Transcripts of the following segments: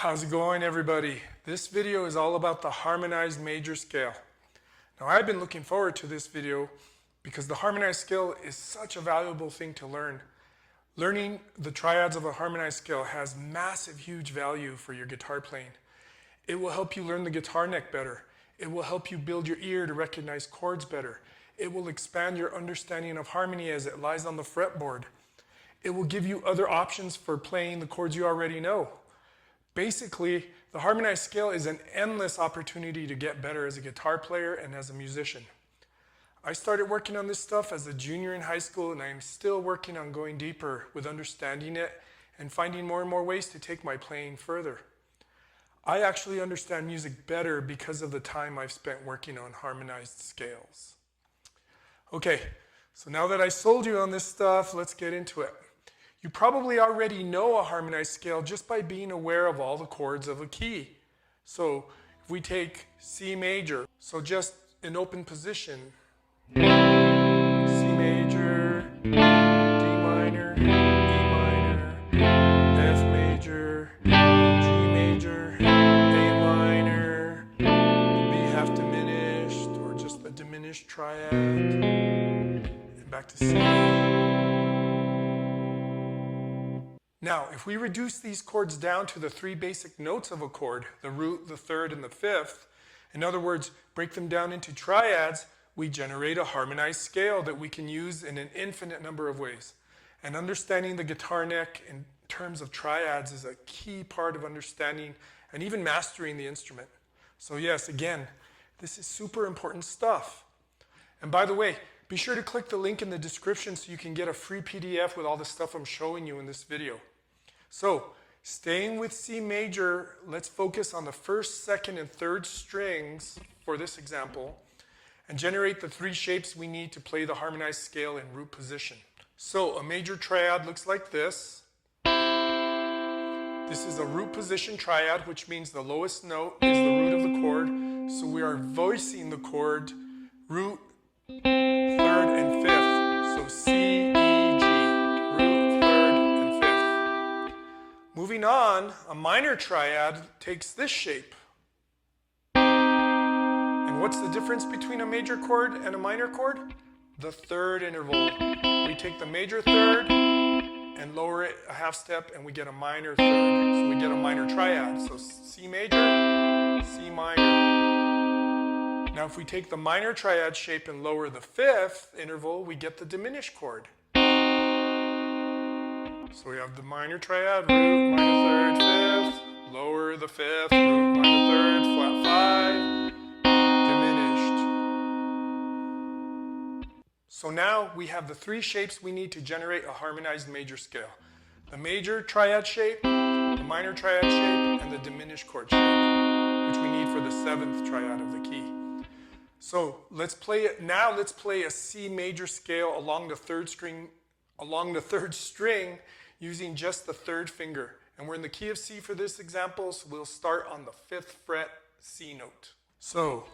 How's it going, everybody? This video is all about the harmonized major scale. Now, I've been looking forward to this video because the harmonized scale is such a valuable thing to learn. Learning the triads of a harmonized scale has massive, huge value for your guitar playing. It will help you learn the guitar neck better. It will help you build your ear to recognize chords better. It will expand your understanding of harmony as it lies on the fretboard. It will give you other options for playing the chords you already know. Basically, the harmonized scale is an endless opportunity to get better as a guitar player and as a musician. I started working on this stuff as a junior in high school, and I am still working on going deeper with understanding it and finding more and more ways to take my playing further. I actually understand music better because of the time I've spent working on harmonized scales. Okay, so now that I sold you on this stuff, let's get into it. You probably already know a harmonized scale just by being aware of all the chords of a key. So if we take C major, so just in open position, C major, D minor, E minor, F major, G major, A minor, B half diminished, or just the diminished triad, and back to C. Now, if we reduce these chords down to the three basic notes of a chord, the root, the third, and the fifth, in other words, break them down into triads, we generate a harmonized scale that we can use in an infinite number of ways. And understanding the guitar neck in terms of triads is a key part of understanding and even mastering the instrument. So yes, again, this is super important stuff. And by the way, be sure to click the link in the description so you can get a free PDF with all the stuff I'm showing you in this video. So, staying with C major, let's focus on the first, second, and third strings for this example and generate the three shapes we need to play the harmonized scale in root position. So, a major triad looks like this. This is a root position triad, which means the lowest note is the root of the chord. So we are voicing the chord root, third, and fifth. So C, E, G, root, third, and fifth. Moving on, a minor triad takes this shape. And what's the difference between a major chord and a minor chord? The third interval. We take the major third and lower it a half step, and we get a minor third. So we get a minor triad. So C major, C minor. Now if we take the minor triad shape and lower the fifth interval, we get the diminished chord. So we have the minor triad, root, minor third, fifth, lower the fifth, root, minor third, flat five, diminished. So now we have the three shapes we need to generate a harmonized major scale. The major triad shape, the minor triad shape, and the diminished chord shape, which we need for the seventh triad of the key. So let's play it now. Let's play a C major scale along the third string using just the third finger. And we're in the key of C for this example, so we'll start on the 5th fret C note. So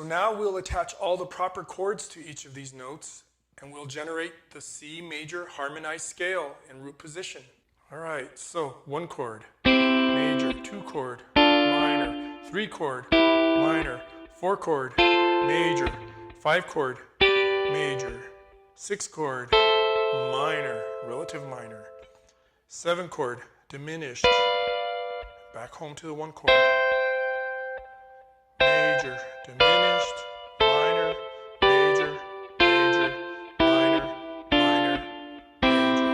now we'll attach all the proper chords to each of these notes, and we'll generate the C major harmonized scale in root position. All right, so 1 chord, major, 2 chord, minor, 3 chord, minor, 4 chord, major, 5 chord, major, 6 chord, minor, relative minor, 7 chord, diminished, back home to the 1 chord, major, diminished, minor, major, major, minor, minor, major.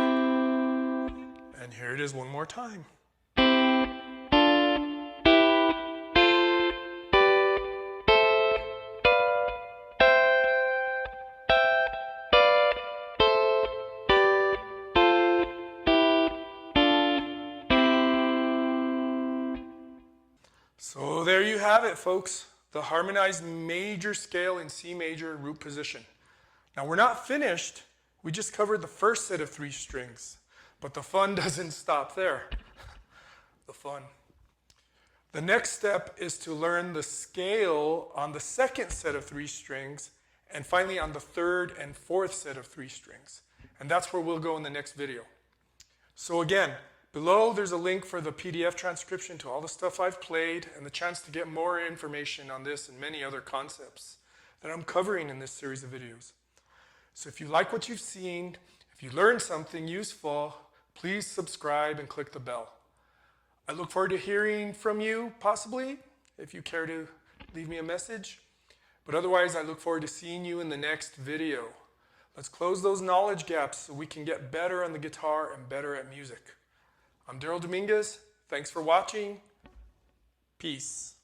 And here it is one more time. So there you have it, folks. The harmonized major scale in C major root position. Now we're not finished. We just covered the first set of 3 strings. But the fun doesn't stop there. The fun. The next step is to learn the scale on the second set of 3 strings, and finally on the third and fourth set of 3 strings. And that's where we'll go in the next video. So again, below there's a link for the PDF transcription to all the stuff I've played and the chance to get more information on this and many other concepts that I'm covering in this series of videos. So if you like what you've seen, if you learned something useful, please subscribe and click the bell. I look forward to hearing from you, possibly, if you care to leave me a message. But otherwise, I look forward to seeing you in the next video. Let's close those knowledge gaps so we can get better on the guitar and better at music. I'm Daryl Dominguez. Thanks for watching. Peace.